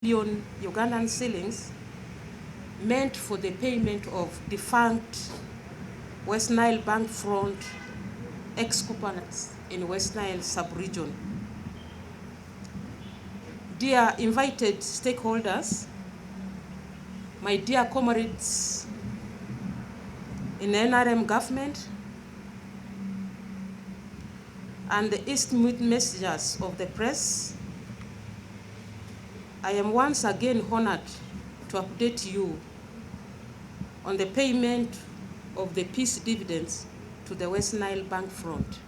billion Ugandan shillings meant for the payment of defunct West Nile bank front ex-Combatants in West Nile sub-region. Dear invited stakeholders, my dear comrades in the NRM government, and the East messengers of the press, I am once again honored to update you on the payment of the peace dividends to the West Nile bank front.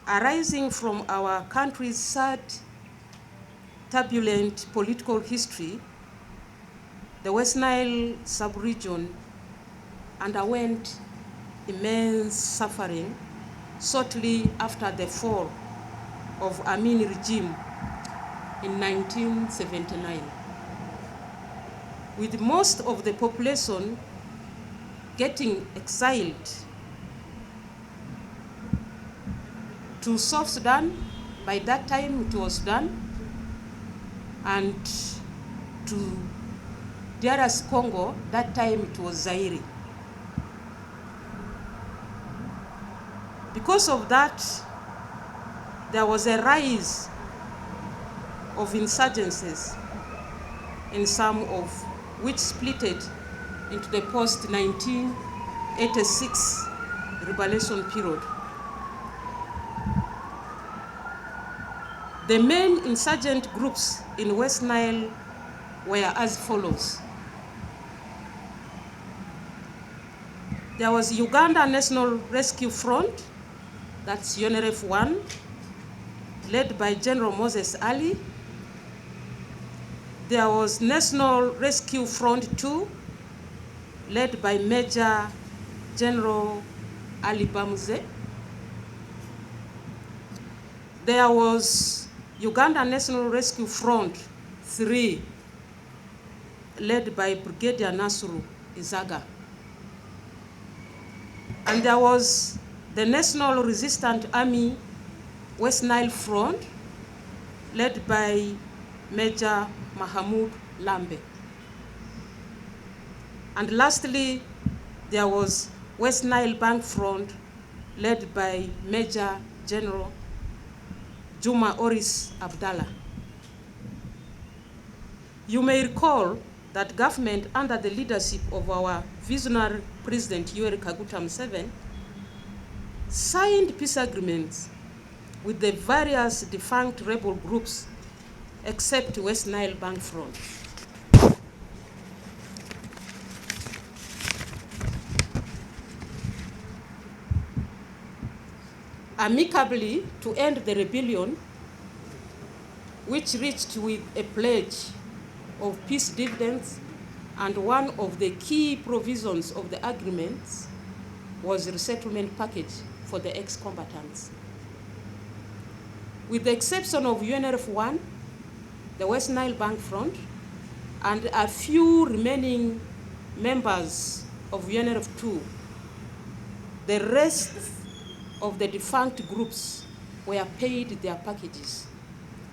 Arising from our country's sad, turbulent political history, the West Nile sub-region underwent immense suffering shortly after the fall of Amin regime in 1979, with most of the population getting exiled to South Sudan. By that time it was Sudan, and to DRC Congo, that time it was Zaire. Because of that, there was a rise of insurgencies, in some of which splitted into the post-1986 revolution period. The main insurgent groups in West Nile were as follows. There was Uganda National Rescue Front, that's UNRFI, led by General Moses Ali. There was National Rescue Front 2, led by Major General Ali Bamuze. There was Uganda National Rescue Front 3, led by Brigadier Nasuru Ezaga. And there was the National Resistant Army West Nile Front, led by Major Mahmoud Lambe. And lastly, there was West Nile Bank Front, led by Major General Juma Oris Abdallah. You may recall that government, under the leadership of our visionary President Yoweri Kaguta Museveni, signed peace agreements with the various defunct rebel groups except West Nile Bank Front. Amicably to end the rebellion, which reached with a pledge of peace dividends, and one of the key provisions of the agreements was a resettlement package for the ex-combatants. With the exception of UNRFI, the West Nile Bank Front, and a few remaining members of UNRFI, the rest of the defunct groups were paid their packages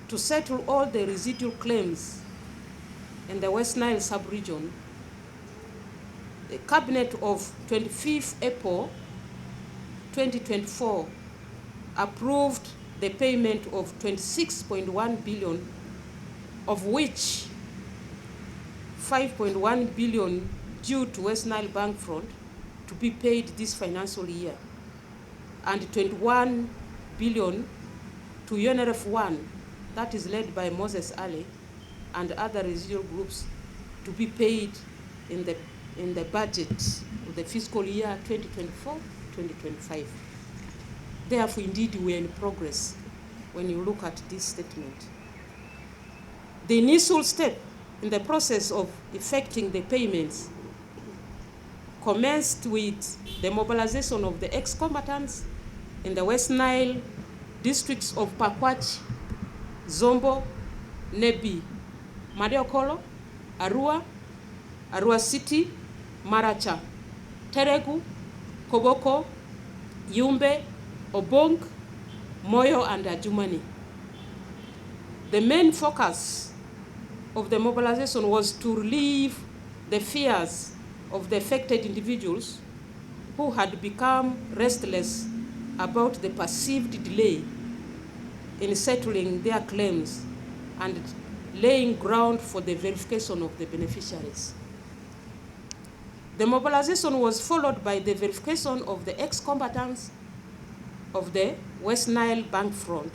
to settle all the residual claims in the West Nile sub-region. The Cabinet of 25th April 2024 approved the payment of 26.1 billion, of which 5.1 billion due to West Nile Bank Front to be paid this financial year, and 21 billion to UNRFI, that is led by Moses Ali, and other residual groups to be paid in the budget of the fiscal year 2024-2025. Therefore, indeed, we are in progress when you look at this statement. The initial step in the process of effecting the payments commenced with the mobilization of the ex-combatants in the West Nile districts of Pakwach, Zombo, Nebbi, Madi-Okolo, Arua, Arua City, Maracha, Terego, Koboko, Yumbe, Obongi, Moyo, and Adjumani. The main focus of the mobilization was to relieve the fears of the affected individuals who had become restless about the perceived delay in settling their claims and laying ground for the verification of the beneficiaries. The mobilization was followed by the verification of the ex-combatants of the West Nile Bank Front,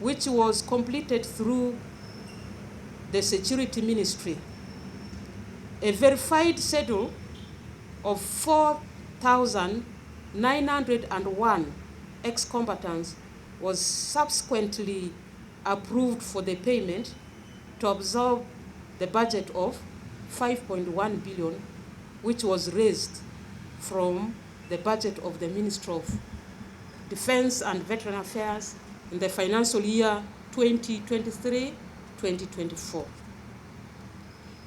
which was completed through the Security Ministry. A verified schedule of 4,901 ex-combatants was subsequently approved for the payment to absorb the budget of 5.1 billion, which was raised from the budget of the Ministry of Defense and Veteran Affairs in the financial year 2023-2024.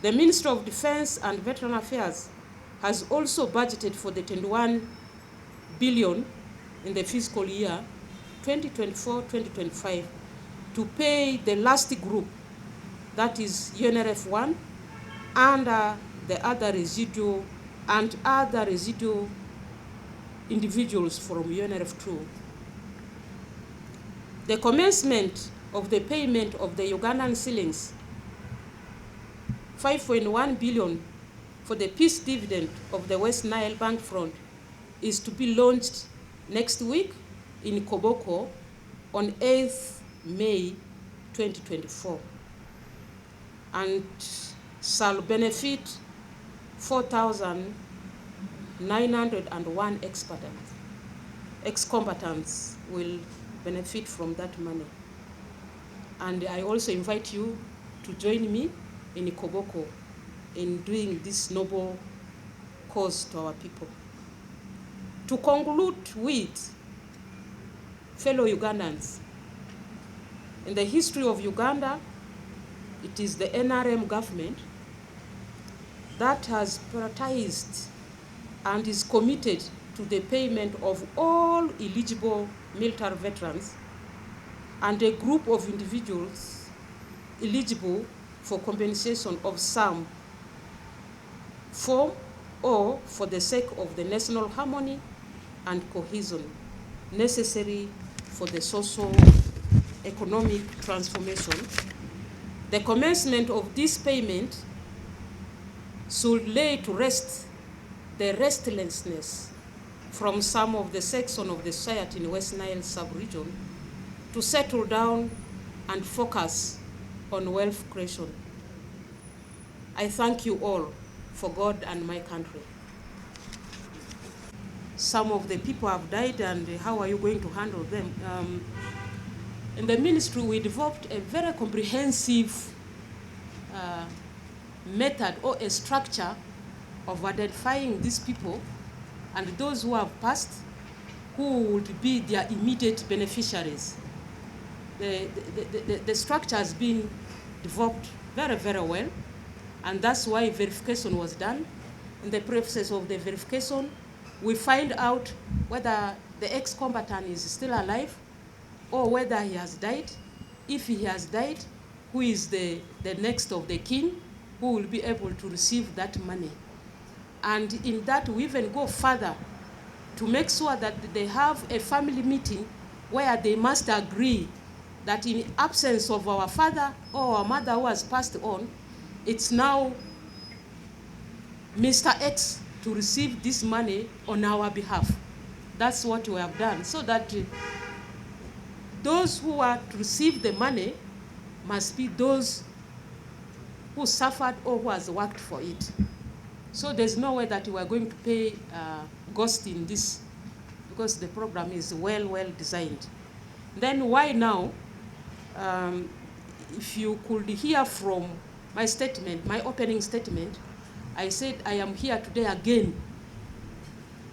The Ministry of Defense and Veteran Affairs has also budgeted for the 21 billion in the fiscal year 2024-2025 to pay the last group, that is UNRFI, and the other residual individuals from UNRFII. The commencement of the payment of the Ugandan Shillings 5.1 billion for the peace dividend of the West Nile Bank Front is to be launched next week in Koboko on 8th May 2024 and shall benefit 4,901 ex-combatants will benefit from that money. And I also invite you to join me in Koboko in doing this noble cause to our people. To conclude with, fellow Ugandans, in the history of Uganda, it is the NRM government that has prioritized and is committed to the payment of all eligible military veterans and a group of individuals eligible for compensation of some form or for the sake of the national harmony and cohesion necessary for the socio-economic transformation. The commencement of this payment should lay to rest the restlessness from some of the sections of the society in West Nile sub-region to settle down and focus on wealth creation. I thank you all for God and my country. Some of the people have died, and how are you going to handle them? In the ministry, we developed a very comprehensive method or a structure of identifying these people and those who have passed, who would be their immediate beneficiaries. The structure has been developed very, very well, and that's why verification was done. In the process of the verification, we find out whether the ex-combatant is still alive or whether he has died. If he has died, who is the next of the kin who will be able to receive that money. And in that, we even go further to make sure that they have a family meeting where they must agree that in absence of our father or our mother who has passed on, it's now Mr. X to receive this money on our behalf. That's what we have done, so that those who are to receive the money must be those who suffered or who has worked for it. So there's no way that we are going to pay ghost in this, because the program is well designed. Then why now? If you could hear from my statement, my opening statement, I said I am here today again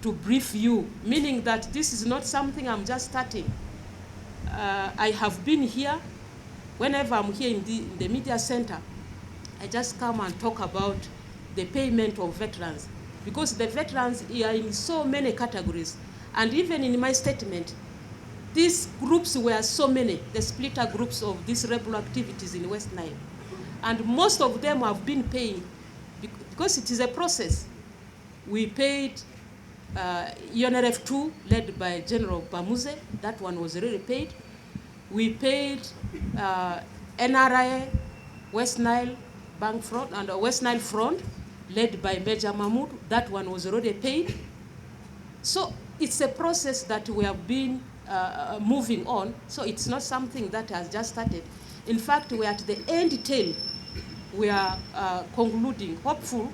to brief you, meaning that this is not something I'm just starting. I have been here. Whenever I'm here in the media center, I just come and talk about the payment of veterans, because the veterans are in so many categories. And even in my statement, these groups were so many, the splitter groups of these rebel activities in West Nile. And most of them have been paying, because it is a process. We paid UNRFI, led by General Bamuze. That one was already paid. We paid NRI, West Nile Bank Front, and West Nile Front, led by Major Mahmoud. That one was already paid. So it's a process that we have been moving on. So it's not something that has just started. In fact, we're at the end tail. We are concluding, hopeful,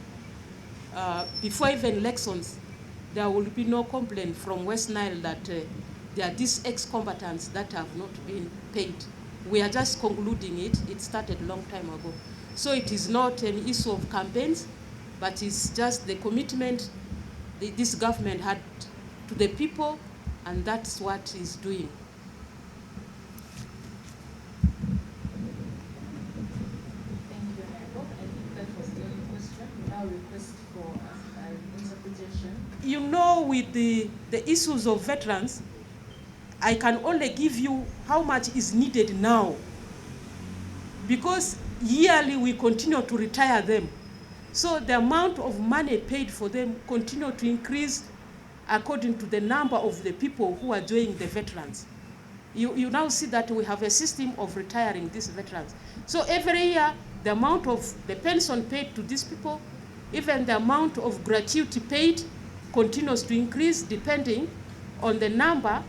before even elections, there will be no complaint from West Nile that there are these ex-combatants that have not been paid. We are just concluding it. It started a long time ago. So it is not an issue of campaigns, but it's just the commitment this government had to the people, and that's what it's doing. Thank you, Honourable. I think that was the only question. We now request for an interpretation. You know, with the issues of veterans, I can only give you how much is needed now, because yearly we continue to retire them. So the amount of money paid for them continue to increase according to the number of the people who are joining the veterans. You now see that we have a system of retiring these veterans. So every year, the amount of the pension paid to these people, even the amount of gratuity paid, continues to increase depending on the number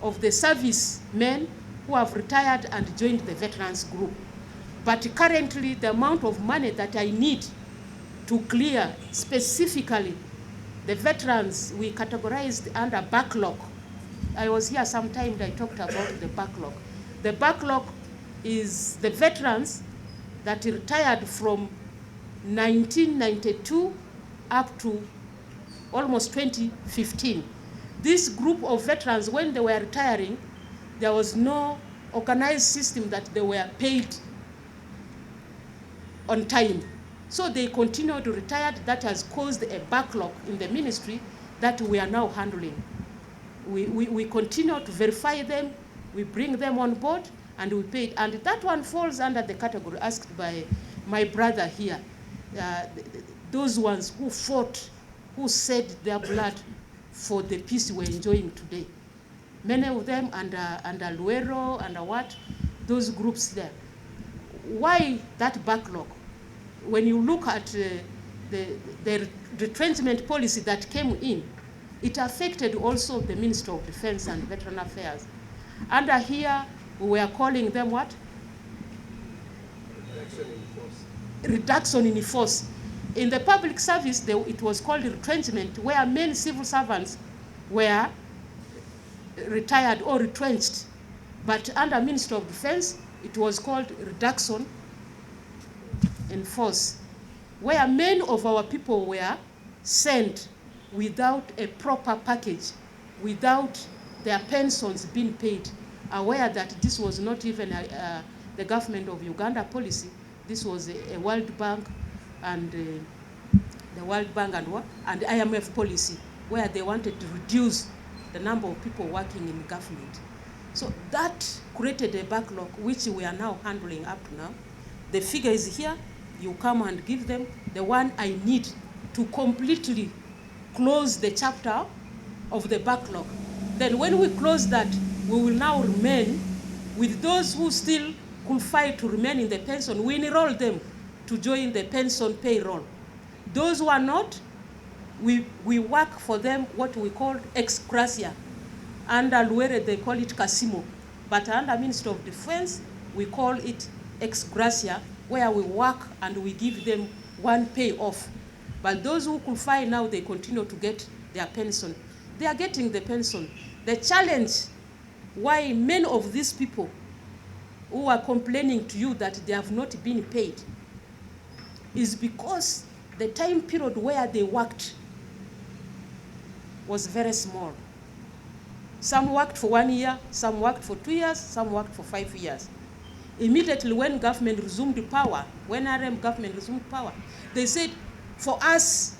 of the servicemen who have retired and joined the veterans group. But currently, the amount of money that I need to clear specifically the veterans, we categorized under backlog. I was here sometime I talked about the backlog. The backlog is the veterans that retired from 1992 up to almost 2015. This group of veterans, when they were retiring, there was no organized system that they were paid on time. So they continued to retire. That has caused a backlog in the ministry that we are now handling. We continue to verify them, we bring them on board, and we pay it. And that one falls under the category asked by my brother here. Those ones who fought, who shed their blood for the peace we're enjoying today. Many of them under Luero, under what? Those groups there. Why that backlog? When you look at the retrenchment policy that came in, it affected also the Minister of Defense and Veteran Affairs. Under here, we are calling them what? Reduction in force. In the public service, it was called retrenchment, where many civil servants were retired or retrenched. But under Minister of Defense, it was called reduction in force, where many of our people were sent without a proper package, without their pensions being paid, aware that this was not even the government of Uganda policy. This was a World Bank and the World Bank and what? And IMF policy, where they wanted to reduce the number of people working in government. So that created a backlog, which we are now handling up to now. The figure is here. You come and give them the one I need to completely close the chapter of the backlog. Then when we close that, we will now remain with those who still qualify to remain in the pension. We enroll them to join the pension payroll. Those who are not, we work for them what we call ex gratia. Under Luere, they call it Casimo. But under Ministry of Defense, we call it ex gratia, where we work and we give them one payoff. But those who qualify now, they continue to get their pension. They are getting the pension. The challenge why many of these people who are complaining to you that they have not been paid is because the time period where they worked was very small. Some worked for 1 year, some worked for 2 years, some worked for 5 years. Immediately when government resumed power, when RM government resumed power, they said, for us,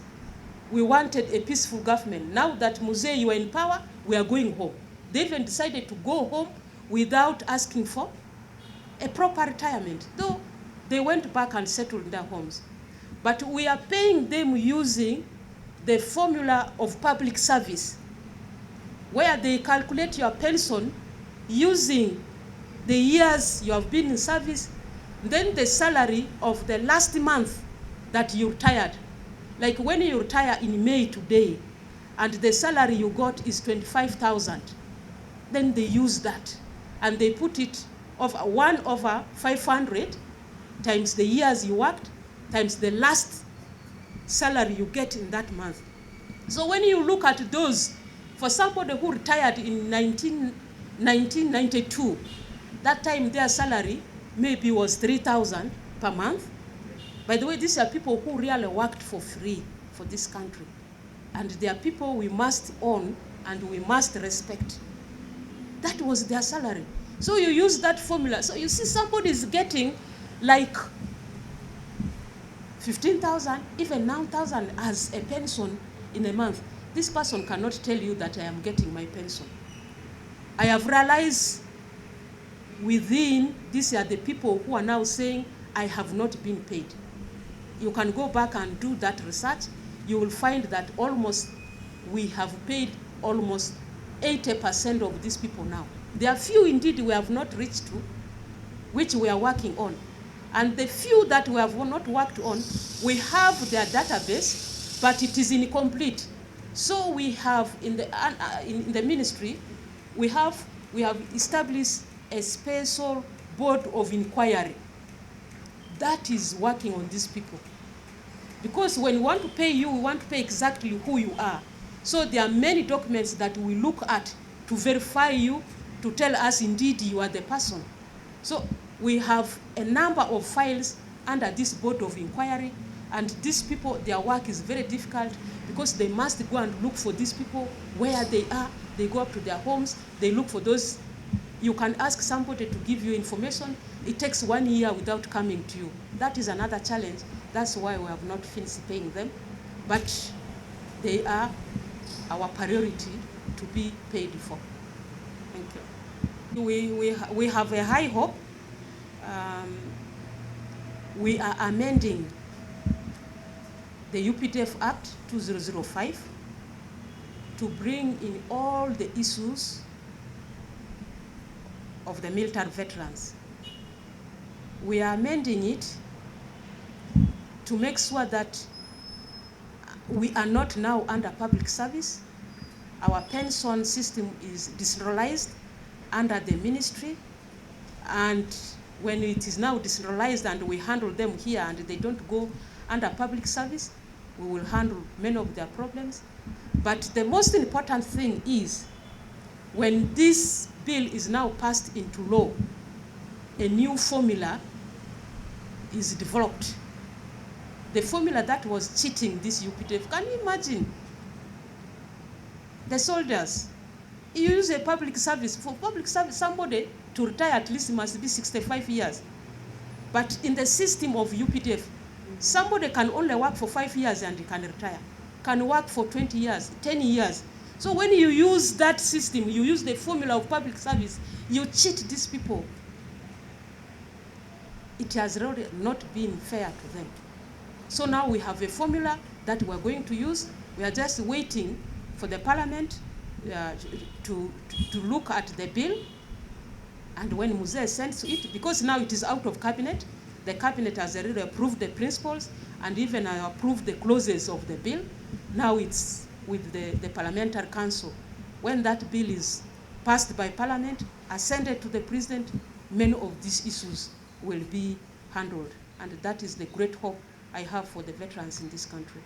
we wanted a peaceful government. Now that Muse, you are in power, we are going home. They even decided to go home without asking for a proper retirement, though they went back and settled in their homes. But we are paying them using the formula of public service, where they calculate your pension using the years you have been in service, then the salary of the last month that you retired. Like when you retire in May today, and the salary you got is 25,000, then they use that, and they put it of 1/500 times the years you worked, times the last salary you get in that month. So when you look at those, for somebody who retired in 1992, that time their salary maybe was 3,000 per month. By the way, these are people who really worked for free for this country. And they are people we must own and we must respect. That was their salary. So you use that formula. So you see somebody is getting like 15,000, even 9,000 as a pension in a month. This person cannot tell you that I am getting my pension. I have realized within, these are the people who are now saying, I have not been paid. You can go back and do that research. You will find that almost, we have paid almost 80% of these people now. There are few indeed we have not reached to, which we are working on. And the few that we have not worked on, we have their database, but it is incomplete. So we have in the ministry, we have established a special board of inquiry that is working on these people. Because when we want to pay you, we want to pay exactly who you are. So there are many documents that we look at to verify you, to tell us indeed you are the person. So we have a number of files under this board of inquiry, and these people, their work is very difficult because they must go and look for these people where they are. They go up to their homes, they look for those. You can ask somebody to give you information. It takes 1 year without coming to you. That is another challenge. That's why we have not finished paying them. But they are our priority to be paid for. Thank you. We have a high hope. We are amending the UPDF Act 2005 to bring in all the issues of the military veterans. We are amending it to make sure that we are not now under public service. Our pension system is decentralized under the ministry, and when it is now decentralized and we handle them here and they don't go under public service, we will handle many of their problems. But the most important thing is, when this bill is now passed into law, a new formula is developed. The formula that was cheating this UPDF, can you imagine? The soldiers, you use a public service. For public service, somebody to retire at least must be 65 years. But in the system of UPDF, somebody can only work for 5 years and can retire. Can work for 20 years, 10 years. So when you use that system, you use the formula of public service, you cheat these people. It has really not been fair to them. So now we have a formula that we're going to use. We are just waiting for the parliament to look at the bill. And when Muze sends it, because now it is out of cabinet, the cabinet has already approved the principles and even approved the clauses of the bill. Now it's with the parliamentary council. When that bill is passed by parliament, ascended to the president, many of these issues will be handled. And that is the great hope I have for the veterans in this country.